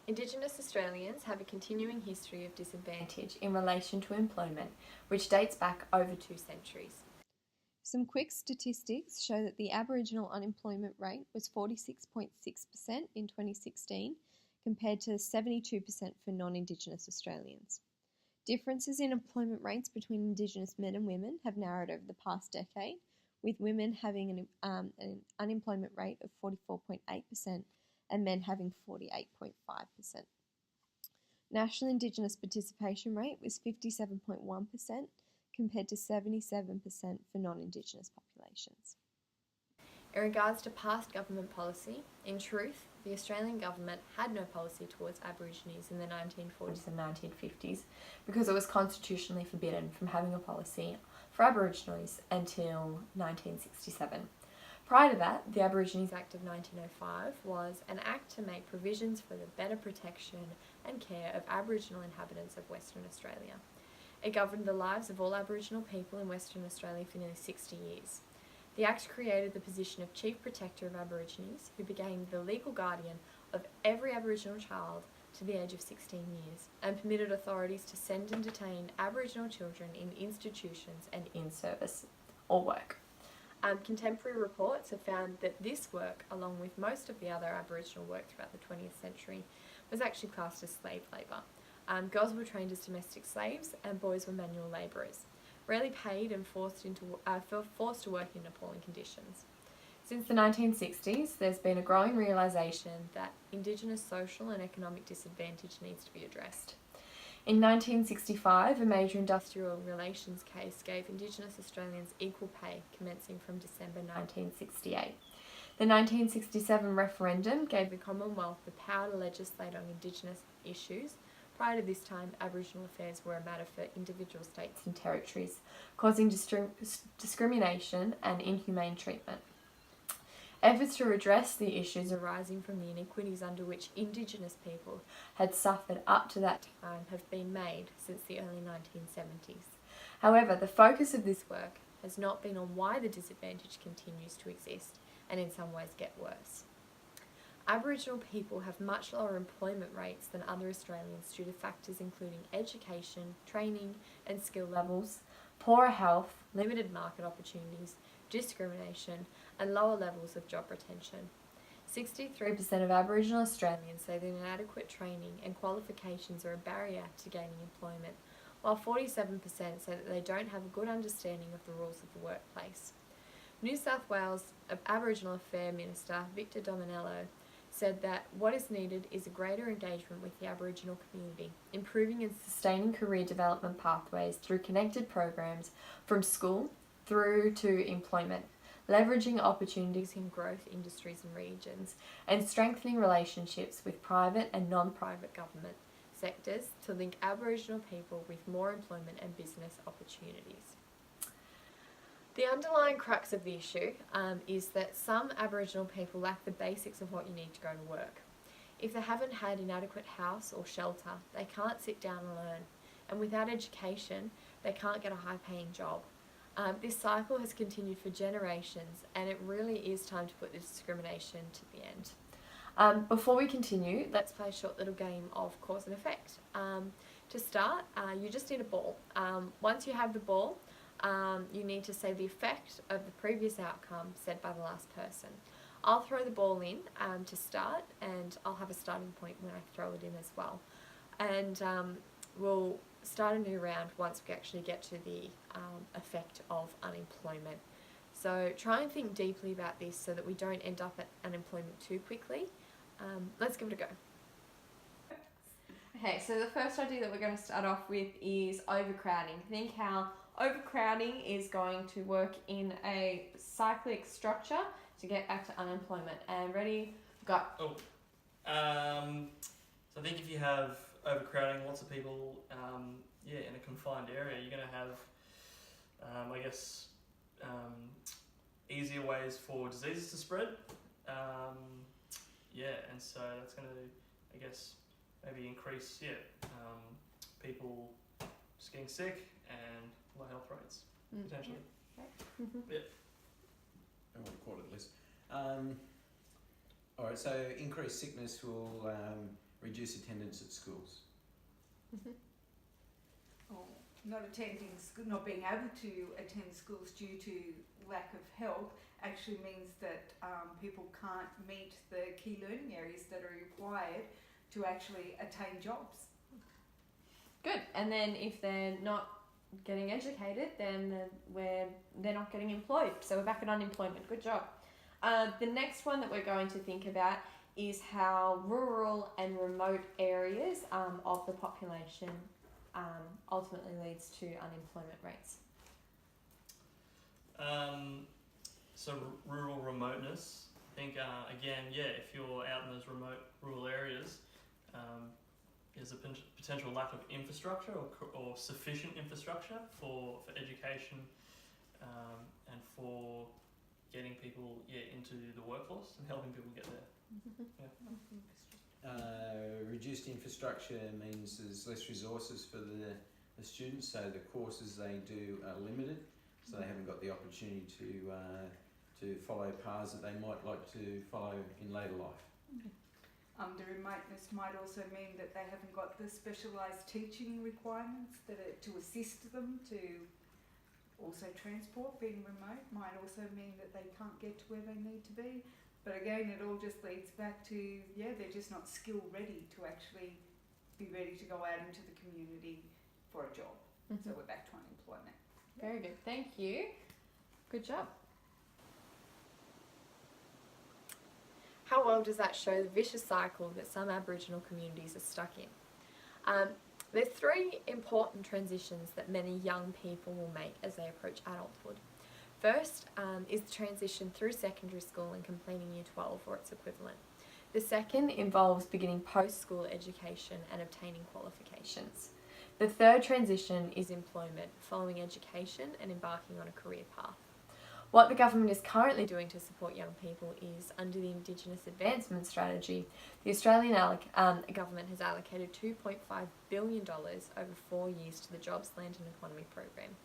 Indigenous Australians have a continuing history of disadvantage in relation to employment, which dates back over 2 centuries. Some quick statistics show that the Aboriginal unemployment rate was 46.6% in 2016 compared to 72% for non-Indigenous Australians. Differences in employment rates between Indigenous men and women have narrowed over the past decade, with women having an unemployment rate of 44.8% and men having 48.5%. National Indigenous participation rate was 57.1% compared to 77% for non-Indigenous populations. In regards to past government policy, in truth, the Australian government had no policy towards Aborigines in the 1940s and 1950s because it was constitutionally forbidden from having a policy for Aborigines until 1967. Prior to that, the Aborigines Act of 1905 was an act to make provisions for the better protection and care of Aboriginal inhabitants of Western Australia. It governed the lives of all Aboriginal people in Western Australia for nearly 60 years. The Act created the position of Chief Protector of Aborigines, who became the legal guardian of every Aboriginal child to the age of 16 years, and permitted authorities to send and detain Aboriginal children in institutions and in service or work. Contemporary reports have found that this work, along with most of the other Aboriginal work throughout the 20th century, was actually classed as slave labour. Girls were trained as domestic slaves and boys were manual labourers, rarely paid and forced to work in appalling conditions. Since the 1960s, there's been a growing realisation that Indigenous social and economic disadvantage needs to be addressed. In 1965, a major industrial relations case gave Indigenous Australians equal pay commencing from December 1968. The 1967 referendum gave the Commonwealth the power to legislate on Indigenous issues. Prior to this time, Aboriginal affairs were a matter for individual states and territories, causing discrimination and inhumane treatment. Efforts to address the issues arising from the inequities under which Indigenous people had suffered up to that time have been made since the early 1970s. However, the focus of this work has not been on why the disadvantage continues to exist and in some ways get worse. Aboriginal people have much lower employment rates than other Australians due to factors including education, training and skill levels, poorer health, limited market opportunities, discrimination and lower levels of job retention. 63% of Aboriginal Australians say that inadequate training and qualifications are a barrier to gaining employment, while 47% say that they don't have a good understanding of the rules of the workplace. New South Wales Aboriginal Affairs Minister Victor Dominello said that what is needed is a greater engagement with the Aboriginal community, improving and sustaining career development pathways through connected programs from school through to employment, leveraging opportunities in growth industries and regions, and strengthening relationships with private and non-private government sectors to link Aboriginal people with more employment and business opportunities. The underlying crux of the issue is that some Aboriginal people lack the basics of what you need to go to work. If they haven't had inadequate house or shelter, they can't sit down and learn. And without education, they can't get a high-paying job. This cycle has continued for generations, and it really is time to put this discrimination to the end. Before we continue, let's play a short little game of cause and effect. To start, you just need a ball. Once you have the ball, you need to say the effect of the previous outcome said by the last person. I'll throw the ball in to start, and I'll have a starting point when I throw it in as well. And we'll start a new round once we actually get to the effect of unemployment. So try and think deeply about this so that we don't end up at unemployment too quickly. Let's give it a go. Okay, so the first idea that we're going to start off with is overcrowding. Think how overcrowding is going to work in a cyclic structure to get back to unemployment. And ready, go. So I think if you have overcrowding, lots of people in a confined area, you're going to have, easier ways for diseases to spread. And so that's going to, maybe increase, people just getting sick and low health rates, potentially. Yeah. I want to call it, Liz. Alright, so increased sickness will reduce attendance at schools. Or not attending school, not being able to attend schools due to lack of help actually means that people can't meet the key learning areas that are required to actually attain jobs. Good. And then if they're not getting educated, then they're not getting employed. So we're back at unemployment. Good job. The next one that we're going to think about is how rural and remote areas of the population ultimately leads to unemployment rates. So rural remoteness, I think again, if you're out in those remote rural areas, there's a potential lack of infrastructure or sufficient infrastructure for education and for getting people into the workforce and helping people get there. Reduced infrastructure means there's less resources for the students, so the courses they do are limited, so they haven't got the opportunity to follow paths that they might like to follow in later life. The remoteness might also mean that they haven't got the specialised teaching requirements that are to assist them to also transport. Being remote might also mean that they can't get to where they need to be. But again, it all just leads back to, they're just not skill ready to actually be ready to go out into the community for a job. So we're back to unemployment. Very good. Thank you. Good job. How well does that show the vicious cycle that some Aboriginal communities are stuck in? There are three important transitions that many young people will make as they approach adulthood. First is the transition through secondary school and completing Year 12 or its equivalent. The second involves beginning post-school education and obtaining qualifications. The third transition is employment, following education and embarking on a career path. What the government is currently doing to support young people is, under the Indigenous Advancement Strategy, the Australian government has allocated $2.5 billion over 4 years to the Jobs, Land and Economy program.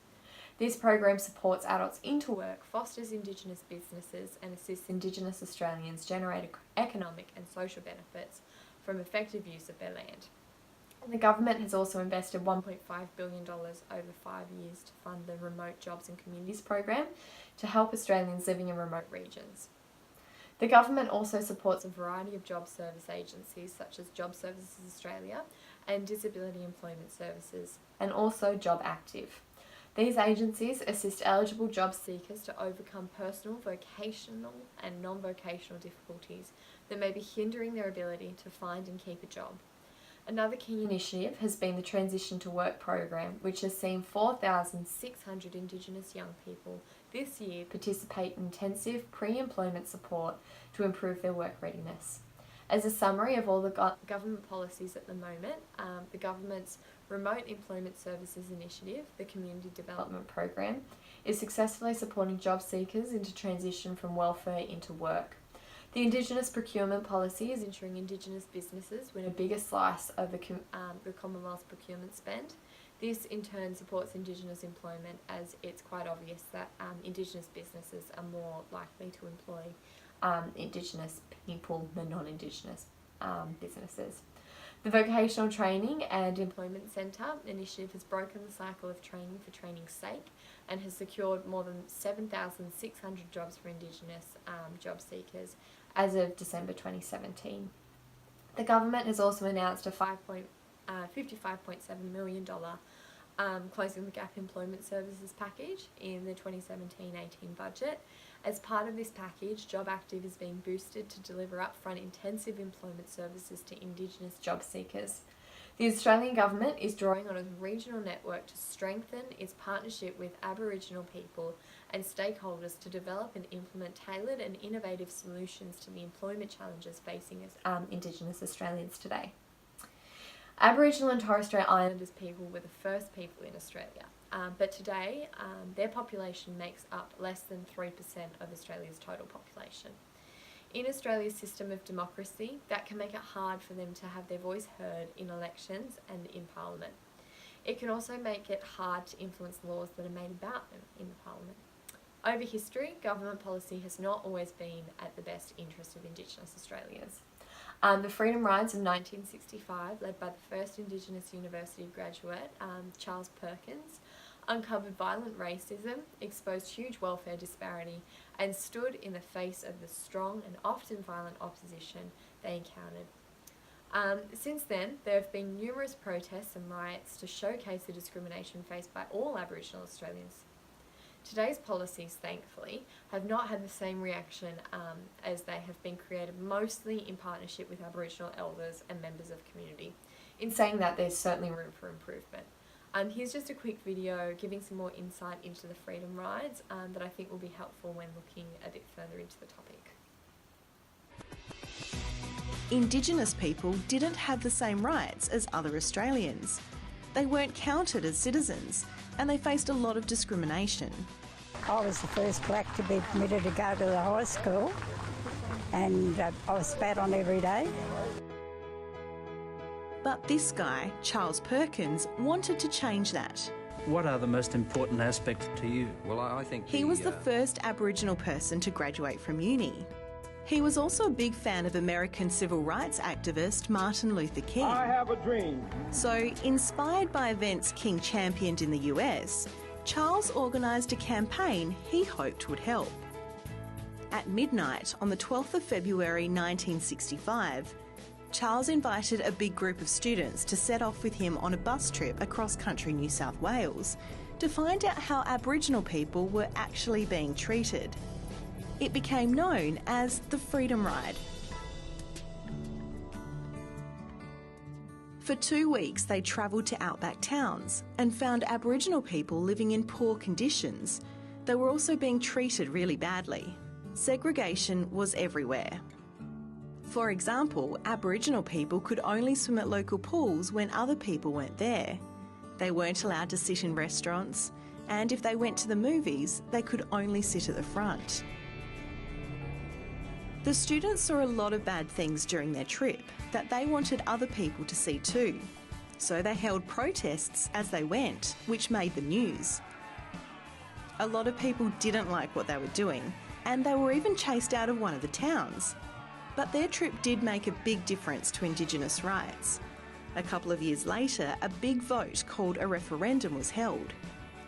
This program supports adults into work, fosters Indigenous businesses and assists Indigenous Australians generate economic and social benefits from effective use of their land. And the government has also invested $1.5 billion over 5 years to fund the Remote Jobs and Communities program to help Australians living in remote regions. The government also supports a variety of job service agencies such as Job Services Australia and Disability Employment Services, and also Job Active. These agencies assist eligible job seekers to overcome personal, vocational and non-vocational difficulties that may be hindering their ability to find and keep a job. Another key initiative has been the Transition to Work program, which has seen 4,600 Indigenous young people this year participate in intensive pre-employment support to improve their work readiness. As a summary of all the government policies at the moment, the government's Remote Employment Services Initiative, the Community Development Program, is successfully supporting job seekers into transition from welfare into work. The Indigenous Procurement Policy is ensuring Indigenous businesses win a bigger slice of the Commonwealth's procurement spend. This in turn supports Indigenous employment, as it's quite obvious that Indigenous businesses are more likely to employ Indigenous people than non-Indigenous businesses. The Vocational Training and Employment Centre initiative has broken the cycle of training for training's sake and has secured more than 7,600 jobs for Indigenous job seekers as of December 2017. The government has also announced a $55.7 million Closing the Gap Employment Services package in the 2017-18 budget. As part of this package, Job Active is being boosted to deliver upfront intensive employment services to Indigenous job seekers. The Australian government is drawing on a regional network to strengthen its partnership with Aboriginal people and stakeholders to develop and implement tailored and innovative solutions to the employment challenges facing Indigenous Australians today. Aboriginal and Torres Strait Islanders people were the first people in Australia, but today their population makes up less than 3% of Australia's total population. In Australia's system of democracy, that can make it hard for them to have their voice heard in elections and in Parliament. It can also make it hard to influence laws that are made about them in the Parliament. Over history, government policy has not always been at the best interest of Indigenous Australians. The Freedom Rides of 1965, led by the first Indigenous university graduate, Charles Perkins, uncovered violent racism, exposed huge welfare disparity, and stood in the face of the strong and often violent opposition they encountered. Since then, there have been numerous protests and riots to showcase the discrimination faced by all Aboriginal Australians. Today's policies, thankfully, have not had the same reaction as they have been created mostly in partnership with Aboriginal elders and members of community. In saying that, there's certainly room for improvement. Here's just a quick video giving some more insight into the Freedom Rides that I think will be helpful when looking a bit further into the topic. Indigenous people didn't have the same rights as other Australians. They weren't counted as citizens, and they faced a lot of discrimination. I was the first black to be permitted to go to the high school, and I was spat on every day. But this guy, Charles Perkins, wanted to change that. What are the most important aspects to you? Well, I think He was the first Aboriginal person to graduate from uni. He was also a big fan of American civil rights activist Martin Luther King. I have a dream. So, inspired by events King championed in the US, Charles organised a campaign he hoped would help. At midnight on the 12th of February 1965, Charles invited a big group of students to set off with him on a bus trip across country New South Wales to find out how Aboriginal people were actually being treated. It became known as the Freedom Ride. For 2 weeks, they travelled to outback towns and found Aboriginal people living in poor conditions. They were also being treated really badly. Segregation was everywhere. For example, Aboriginal people could only swim at local pools when other people weren't there. They weren't allowed to sit in restaurants, and if they went to the movies, they could only sit at the front. The students saw a lot of bad things during their trip that they wanted other people to see too. So they held protests as they went, which made the news. A lot of people didn't like what they were doing, and they were even chased out of one of the towns. But their trip did make a big difference to Indigenous rights. A couple of years later, a big vote called a referendum was held,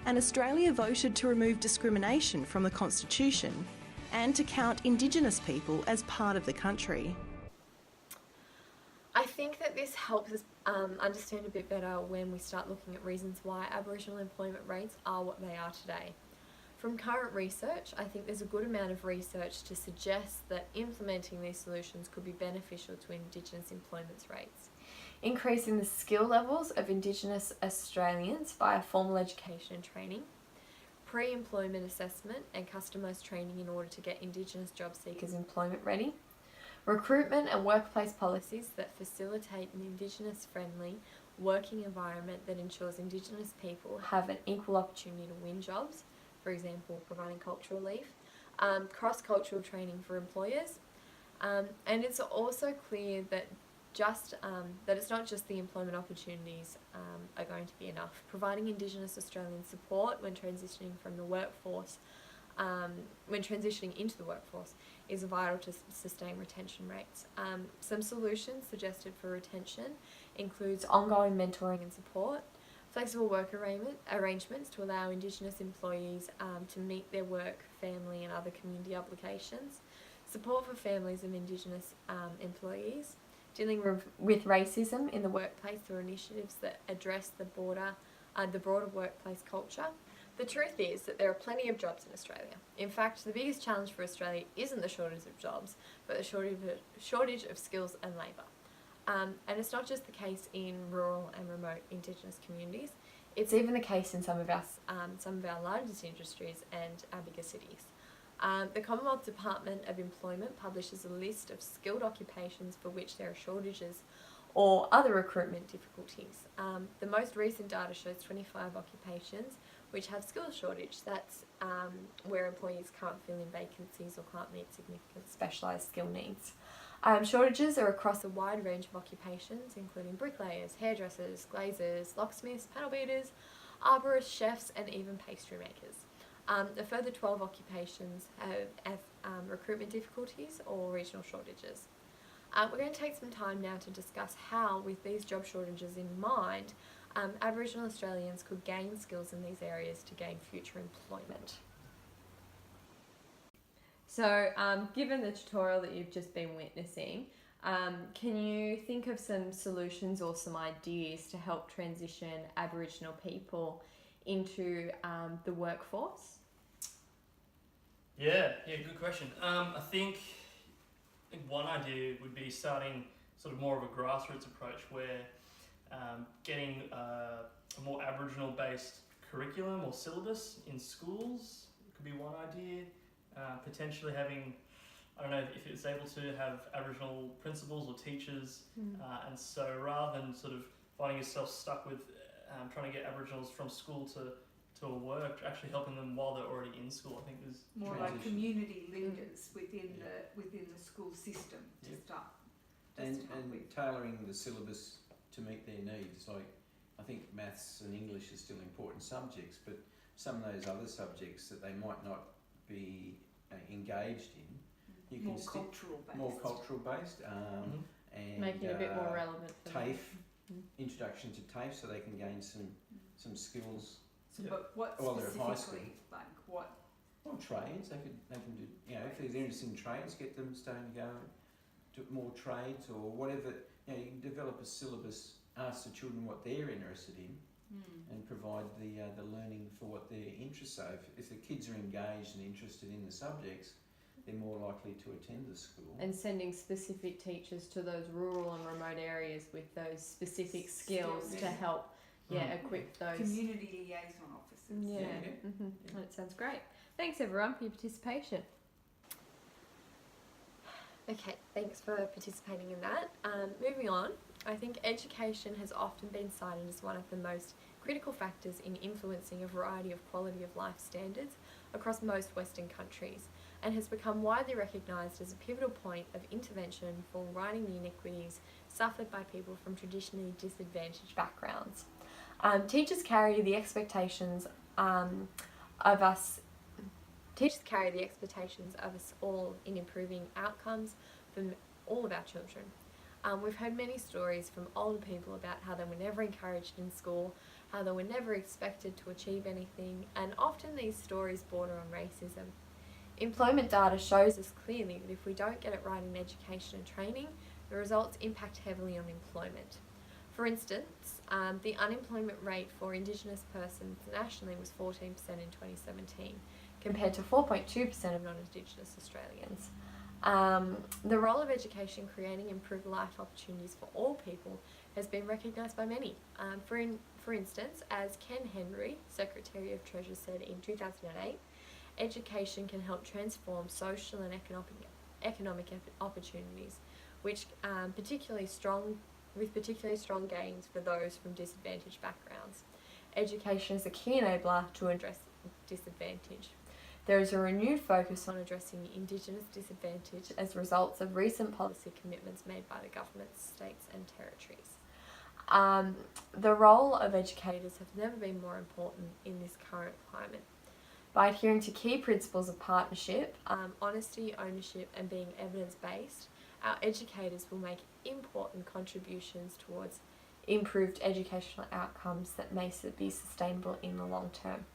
and Australia voted to remove discrimination from the Constitution and to count Indigenous people as part of the country. I think that this helps us understand a bit better when we start looking at reasons why Aboriginal employment rates are what they are today. From current research, I think there's a good amount of research to suggest that implementing these solutions could be beneficial to Indigenous employment rates. Increasing the skill levels of Indigenous Australians via formal education and training, pre-employment assessment and customised training in order to get Indigenous job seekers employment ready, recruitment and workplace policies that facilitate an Indigenous-friendly working environment that ensures Indigenous people have an equal opportunity to win jobs, for example, providing cultural leave, cross-cultural training for employers, and it's also clear that that it's not just the employment opportunities are going to be enough. Providing Indigenous Australians support when transitioning from the workforce, when transitioning into the workforce, is vital to sustain retention rates. Some solutions suggested for retention includes ongoing mentoring and support, flexible work arrangements to allow Indigenous employees to meet their work, family and other community obligations, support for families of Indigenous employees, dealing with racism in the workplace through initiatives that address the broader workplace culture. The truth is that there are plenty of jobs in Australia. In fact, the biggest challenge for Australia isn't the shortage of jobs, but the shortage of skills and labour. And it's not just the case in rural and remote Indigenous communities. It's even the case in some of our largest industries and our bigger cities. The Commonwealth Department of Employment publishes a list of skilled occupations for which there are shortages or other recruitment difficulties. The most recent data shows 25 occupations which have skills shortage. That's where employees can't fill in vacancies or can't meet significant specialised skill needs. Shortages are across a wide range of occupations, including bricklayers, hairdressers, glazers, locksmiths, panel beaters, arborists, chefs, and even pastry makers. A further 12 occupations have recruitment difficulties or regional shortages. We're going to take some time now to discuss how, with these job shortages in mind, Aboriginal Australians could gain skills in these areas to gain future employment. So, given the tutorial that you've just been witnessing, can you think of some solutions or some ideas to help transition Aboriginal people into the workforce? Yeah, good question. I think one idea would be starting sort of more of a grassroots approach where getting a more Aboriginal-based curriculum or syllabus in schools could be one idea. Potentially having, I don't know if it's able to have Aboriginal principals or teachers, and so rather than sort of finding yourself stuck with trying to get Aboriginals from school to work, actually helping them while they're already in school, I think is more like community leaders within the school system to start. And tailoring the syllabus to meet their needs. Like, I think maths and English are still important subjects, but some of those other subjects that they might not be engaged in, you can more cultural based, and making it a bit more relevant for TAFE, introduction to TAFE, so they can gain some skills. So, but what while they're at high school, specifically, like what? Well, trades. They can do. You know, if they're interested in trades, get them starting to go to more trades or whatever. You know, you can develop a syllabus, ask the children what they're interested in, and provide the learning for what their interests are. If the kids are engaged and interested in the subjects, they're more likely to attend the school. And sending specific teachers to those rural and remote areas with those specific skills to help equip those community liaison officers. That sounds great. Thanks everyone for your participation. Okay, thanks for participating in that. Moving on, I think education has often been cited as one of the most critical factors in influencing a variety of quality of life standards across most Western countries, and has become widely recognised as a pivotal point of intervention for righting the inequities suffered by people from traditionally disadvantaged backgrounds. Teachers carry the expectations of us all in improving outcomes for all of our children. We've heard many stories from older people about how they were never encouraged in school, how they were never expected to achieve anything, and often these stories border on racism. Employment data shows us clearly that if we don't get it right in education and training, the results impact heavily on employment. For instance, the unemployment rate for Indigenous persons nationally was 14% in 2017, compared to 4.2% of non-Indigenous Australians. The role of education creating improved life opportunities for all people has been recognised by many. For instance, as Ken Henry, Secretary of Treasury, said in 2008, education can help transform social and economic opportunities, with particularly strong gains for those from disadvantaged backgrounds. Education is a key enabler to address disadvantage. There is a renewed focus on addressing Indigenous disadvantage as results of recent policy commitments made by the governments, states and territories. The role of educators has never been more important in this current climate. By adhering to key principles of partnership, honesty, ownership and being evidence-based, our educators will make important contributions towards improved educational outcomes that may be sustainable in the long term.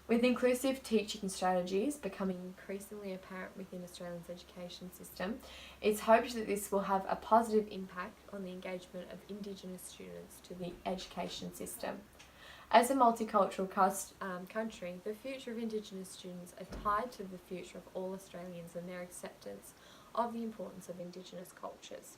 With inclusive teaching strategies becoming increasingly apparent within Australia's education system, it's hoped that this will have a positive impact on the engagement of Indigenous students to the education system. As a multicultural country, the future of Indigenous students are tied to the future of all Australians and their acceptance of the importance of Indigenous cultures.